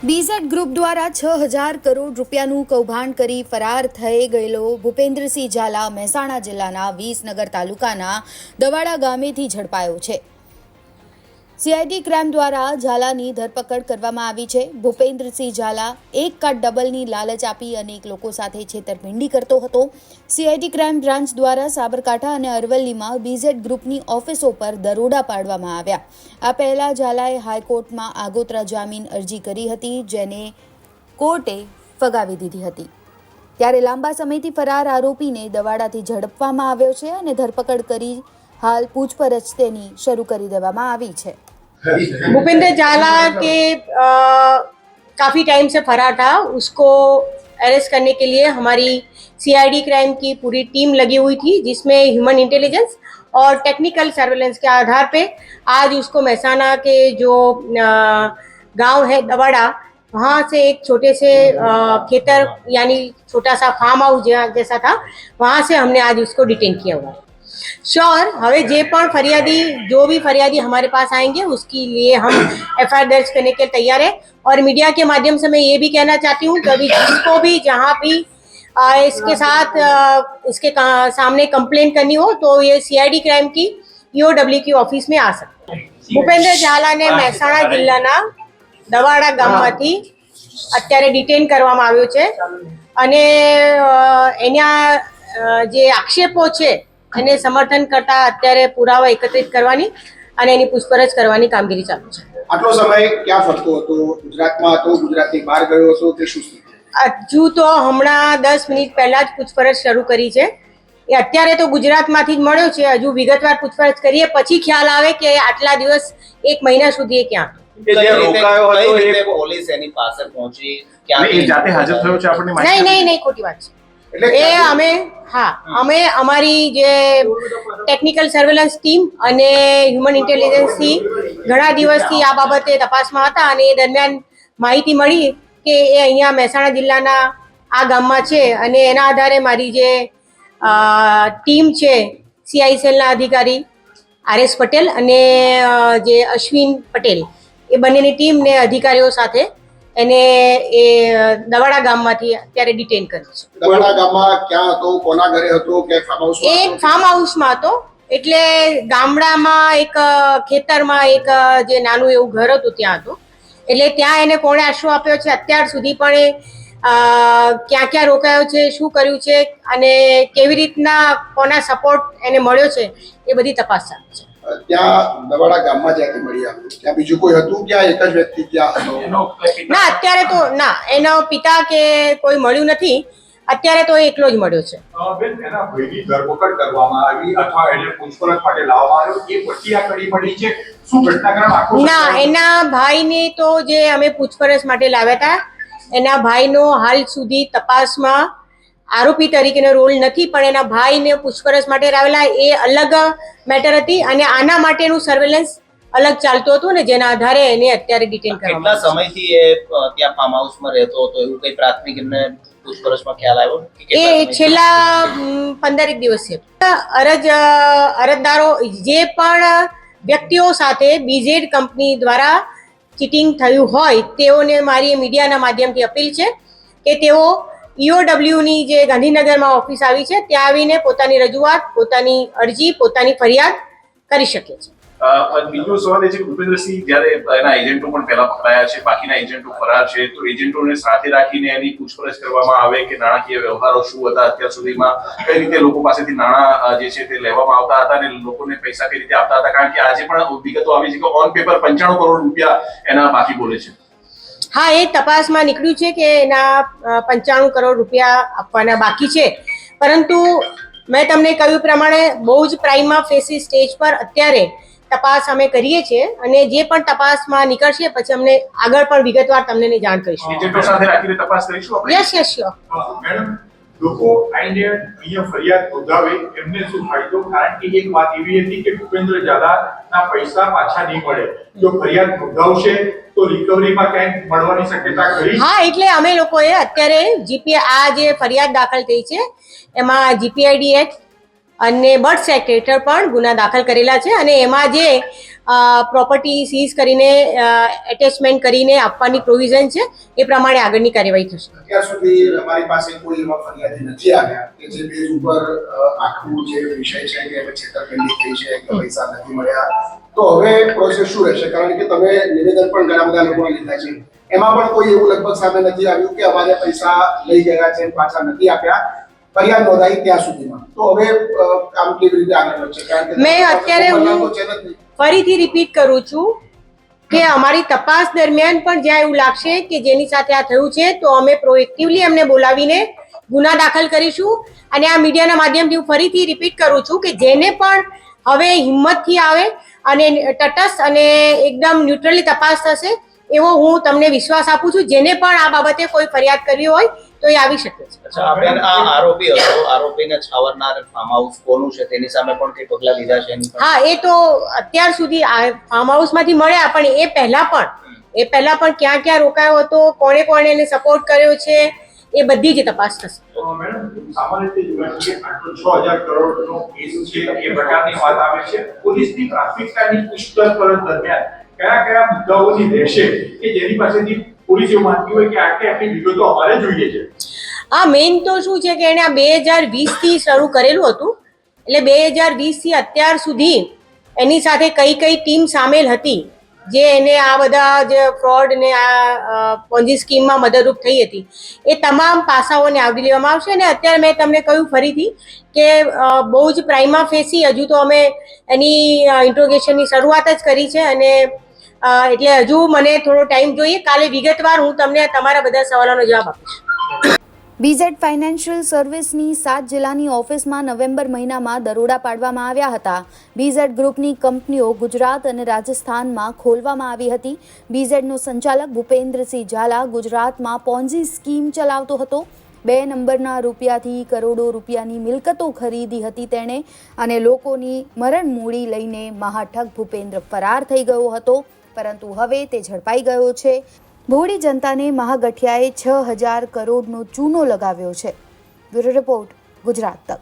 BZ group દ્વારા 6,000 કરોડ રૂપિયાનું કૌભાંડ કરી ફરાર થઈ ગયેલો ભૂપેન્દ્રસિંહ ઝાલા મહેસાણા જિલ્લાના વિસનગર તાલુકાના દવાડા ગામેથી ઝડપાયો છે। સીઆઈડી ક્રાઇમ દ્વારા ઝાલાની ધરપકડ કરવામાં આવી છે। ભૂપેન્દ્રસિંહ ઝાલા એક કાર્ડ ડબલની લાલચ આપી અનેક લોકો સાથે છેતરપિંડી કરતો હતો। સીઆઈડી ક્રાઇમ બ્રાન્ચ દ્વારા સાબરકાંઠા અને અરવલ્લીમાં બીઝેડ ગ્રુપની ઓફિસો પર દરોડા પાડવામાં આવ્યા। આ પહેલા ઝાલાએ હાઈકોર્ટમાં આગોતરા જામીન અરજી કરી હતી, જેને કોર્ટે ફગાવી દીધી હતી। ત્યારે લાંબા સમયથી ફરાર આરોપીને દવાડાથી ઝડપવામાં આવ્યો છે અને ધરપકડ કરી हाल पूछपरछ तेनी शुरू કરી દેવામાં આવી છે। भूपेंद्र झाला के काफ़ी टाइम से फरार था, उसको अरेस्ट करने के लिए हमारी सीआईडी क्राइम की पूरी टीम लगी हुई थी, जिसमें ह्यूमन इंटेलिजेंस और टेक्निकल सर्वेलेंस के आधार पे आज उसको महसाना के जो गांव है दवाड़ा, वहाँ से एक छोटे से खेतर यानी छोटा सा फार्म हाउस जैसा था, वहाँ से हमने आज उसको डिटेन किया हुआ है। श्योर हमें जे पण फरियादी जो भी फरियादी हमारे पास आएंगे उसके लिए हम एफआईआर दर्ज करने के तैयार है। और मीडिया के माध्यम से मैं ये भी कहना चाहती हूँ कि अभी जिसको भी जहाँ भी इसके साथ इसके सामने कंप्लेंट करनी हो तो ये सीआईडी क्राइम की ईओडब्ल्यू की ऑफिस में आ सकते हैं। भूपेंद्र झाला ने મહેસાણા જિલ્લાના દવાડા ગામમાંથી અત્યારે ડિટેન કરવામાં આવ્યો છે અને એના જે આક્ષેપો છે એને સમર્થન કરતા અત્યારે પુરાવા એકત્રિત કરવાની અને એની પૂછપરછ કરવાની કામગીરી ચાલુ છે। આટલો સમય ક્યાં ફરતો હતો? ગુજરાતમાં હતો, ગુજરાતથી બહાર ગયો હતો કે શું? હજુ તો હમણાં 10 મિનિટ પહેલા જ પૂછપરછ શરૂ કરી છે। એ અત્યારે તો ગુજરાતમાંથી જ મળ્યો છે, હજુ વિગતવાર પૂછપરછ કરીએ પછી ખ્યાલ આવે કે આટલા દિવસ એક મહિના સુધી એ ક્યાં પોલીસ એની પાસે પહોંચી ક્યાં જાતે હાજર થયો છે આપણને? નહીં ખોટી વાત છે। એ અમે અમારી જે ટેકનિકલ સર્વેલન્સ ટીમ અને હ્યુમન ઇન્ટેલિજન્સથી ઘણા દિવસથી આ બાબતે તપાસમાં હતા અને એ દરમિયાન માહિતી મળી કે એ અહીંયા મહેસાણા જિલ્લાના આ ગામમાં છે અને એના આધારે મારી જે ટીમ છે સીઆઈસીએલના अधिकारी આરએસ પટેલ અને જે અશ્વિન પટેલ એ બંનેની ટીમને અધિકારીઓ સાથે એને એ દવાડા ગામમાંથી અત્યારે ડિટેન કર્યો છે। દવાડા ગામમાં ક્યાં હતો? કોના ઘરે હતો કે ફાર્મ હાઉસમાં? એક ફાર્મ હાઉસમાં હતો, એટલે ગામડામાં એક ખેતરમાં એક જે નાનું એવું ઘર હતું ત્યાં હતો, એટલે ત્યાં એને કોણે આશરો આપ્યો છે અત્યાર સુધી પણ એ ક્યાં ક્યાં રોકાયો છે, શું કર્યું છે અને કેવી રીતના કોના સપોર્ટ એને મળ્યો છે એ બધી તપાસ ચાલુ છે। ત્યાં દવાડા ગામમાં જ્યાંથી મળી આવ્યું ત્યાં બીજું કોઈ હતું? ત્યાં એક જ વ્યક્તિ ત્યાં હતો? ના, અત્યારે તો ના, એનો પિતા કે કોઈ મળ્યું નથી, અત્યારે તો એકલો જ મળ્યો છે। બેન, એના ભાઈની ધરપકડ કરવામાં આવી અથવા એને પૂછપરછ માટે લાવવામાં આવ્યો, એ પછી આ કડી પડી છે? શું ઘટનાક્રમ આખો? ના, એના ભાઈને તો જે અમે પૂછપરછ માટે લાવ્યા હતા, એના ભાઈનો હાલ સુધી તપાસમાં આરોપી તરીકેનો રોલ નથી, પણ એના ભાઈને પૂછપરછ માટે લાવેલા એ અલગ મેટર હતી અને આના માટેનું સર્વેલન્સ અલગ ચાલતું હતું ને જેના આધારે એને અત્યારે ડિટેન કરવામાં કેટલા સમયથી એ ત્યાં ફાર્મ હાઉસમાં રહેતો હતો એવું કઈ પ્રાથમિક એમને પૂછપરછમાં ખ્યાલ આવ્યો? એ છેલ્લા 15 દિવસ છે। અરજદારો જે પણ વ્યક્તિઓ સાથે બીઝેડ કંપની દ્વારા ચીટિંગ થયું હોય તેઓને મારી મીડિયાના માધ્યમથી અપીલ છે કે તેઓ ઈઓડબ્લ્યુની જે ગાંધીનગરમાં ઓફિસ આવી છે ત્યાં આવીને પોતાની રજૂઆત, પોતાની અરજી, પોતાની ફરિયાદ કરી શકે છે। બીજો સવાલ એ છે કે ભૂપેન્દ્રસિંહ જ્યારે એના એજન્ટો પણ પહેલા પકડાયા છે, બાકીના એજન્ટો ફરાર છે, તો એજન્ટોને સાથે રાખીને એની પૂછપરછ કરવામાં આવે કે નાણાકીય વ્યવહારો શું હતા અત્યાર સુધીમાં, કઈ રીતે લોકો પાસેથી નાણાં જે છે તે લેવામાં આવતા હતા અને લોકોને પૈસા કઈ રીતે આપતા હતા? કારણ કે આજે પણ વિગતો આવી છે કે ઓન પેપર 95 કરોડ રૂપિયા એના બાકી બોલે છે। હા, એ તપાસમાં નીકળ્યું છે કે એના 95 કરોડ રૂપિયા આપવાના બાકી છે, પરંતુ મેં તમને કહ્યું પ્રમાણે બહુ જ પ્રાઇમા ફેસી સ્ટેજ પર અત્યારે તપાસ અમે કરીએ છીએ અને જે પણ તપાસમાં નીકળશે પછી અમને આગળ પણ વિગતવાર તમને જાણ કરીશું। એજન્ટો સાથે રાખીને તપાસ કરીશું આપણે? Yes sure. મેડમ, લોકો આઈને અહીંયા ફરિયાદ નોંધાવે એમને શું ફાયદો? કારણ કે એક વાત એવી હતી કે ભૂપેન્દ્ર ઝાલાના પૈસા પાછા નહીં મળે, જો ફરિયાદ નોંધાવશે તો રિકવરીમાં ક્યાંક મળવાની શક્યતા ખરી? હા, એટલે અમે લોકોએ અત્યારે આ જે ફરિયાદ દાખલ થઈ છે એમાં જીપીઆઈડી એક્ટ અને બર્થ એક્ટ હેઠળ પણ ગુના દાખલ કરેલા છે અને એમાં જે પ્રોપર્ટી સીઝ કરીને એટેચમેન્ટ કરીને આપવાની પ્રોવિઝન છે, એ પ્રમાણે આગળની કાર્યવાહી થશે. અત્યાર સુધી અમારી પાસે કોઈ એવા ફરિયાદી નથી આવ્યા કે જે બેઝ ઉપર આખું જે વિષય છે કે છેતરપિંડી થઈ છે કે પૈસા નથી મળ્યા, તો હવે પ્રોસેસ શું રહેશે? કારણ કે તમે નિવેદન પણ ઘણા બધા લોકોએ લીધા છે, એમાં પણ કોઈ એવું લગભગ સામે નથી આવ્યું કે અમારે પૈસા લઈ ગયા છે પાછા નથી આપ્યા, ફરિયાદ નોંધાઈ ત્યાં સુધીમાં. તો હવે કામ કેવી રીતે આગળ વધશે? કારણ કે મેં અત્યારે હું ફરીથી રિપીટ કરું છું કે અમારી તપાસ દરમિયાન પણ જ્યાં એવું લાગશે કે જેની સાથે આ થયું છે તો અમે પ્રોએક્ટિવલી એમને બોલાવીને ગુના દાખલ કરીશું. અને આ મીડિયાના માધ્યમથી હું ફરીથી રિપીટ કરું છું કે જેને પણ હવે હિંમતથી આવે અને તટસ્થ અને એકદમ ન્યુટ્રલી તપાસ થશે એવો હું તમને વિશ્વાસ આપું છું. જેને પણ આ બાબતે કોઈ ફરિયાદ કરવી હોય તો એ આવી શકે છે. અચ્છા, બેન, આ આરોપી હતો, આરોપીને છાવરનાર ફાર્મ હાઉસ કોનું છે તેની સામે પણ કઈ પગલા લીધા છે? હા, એ તો અત્યાર સુધી ફાર્મ હાઉસમાંથી મળ્યા, પણ એ પહેલા પણ ક્યાં ક્યાં રોકાયો હતો, કોણે કોણે એને સપોર્ટ કર્યો છે, એ બધી જ તપાસ થશે. મેડમ, સામાન્ય રીતે જોવા જઈએ આટલો 6000 કરોડનો કેસ છે એ પ્રકારની વાત આવે છે. પોલીસની પ્રાથમિકતાની પૂછપરછ દરમિયાન કયા કયા મુદ્દાઓની રહેશે કે જેની પાસેથી પોલીસ એવું માનતી હોય કે આટલી વિગતો અમારે જોઈએ છે? આ મેઇન તો શું છે કે એને આ 2020 થી શરૂ કરેલું હતું, એટલે 2020 થી અત્યાર સુધી એની સાથે કઈ કઈ ટીમ સામેલ હતી જે એને આ બધા જે ફ્રોડ ને આ પોન્જી સ્કીમમાં મદદરૂપ થઈ હતી, એ તમામ પાસાઓને આવરી લેવામાં આવશે. અને અત્યારે મેં તમને કહ્યું ફરીથી કે બહુ જ પ્રાઇમા ફેસી હજુ તો અમે એની ઇન્ટ્રોગેશનની શરૂઆત જ કરી છે, અને એટલે હજુ મને થોડો ટાઈમ જોઈએ. કાલે વિગતવાર હું તમને તમારા બધા સવાલોનો જવાબ આપીશ. બીઝેડ ફાઇનાન્શિયલ સર્વિસની 7 જિલ્લાની ઓફિસમાં નવેમ્બર મહિનામાં દરોડા પાડવામાં આવ્યા હતા. બીઝેડ ગ્રુપની કંપનીઓ ગુજરાત અને રાજસ્થાનમાં ખોલવામાં આવી હતી. બીઝેડનો સંચાલક ભૂપેન્દ્રસિંહ ઝાલા ગુજરાતમાં પોન્જી સ્કીમ ચલાવતો હતો. 2 નંબરના રૂપિયાથી કરોડો રૂપિયાની મિલકતો ખરીદી હતી તેણે, અને લોકોની મરણ મૂડી લઈને મહાઠગ ભૂપેન્દ્ર ફરાર થઈ ગયો હતો, પરંતુ હવે તે ઝડપાઈ ગયો છે. ભોળી જનતાને મહાગઠિયાએ 6000 કરોડનો ચૂનો લગાવ્યો છે. બ્યુરો રિપોર્ટ, ગુજરાત તક.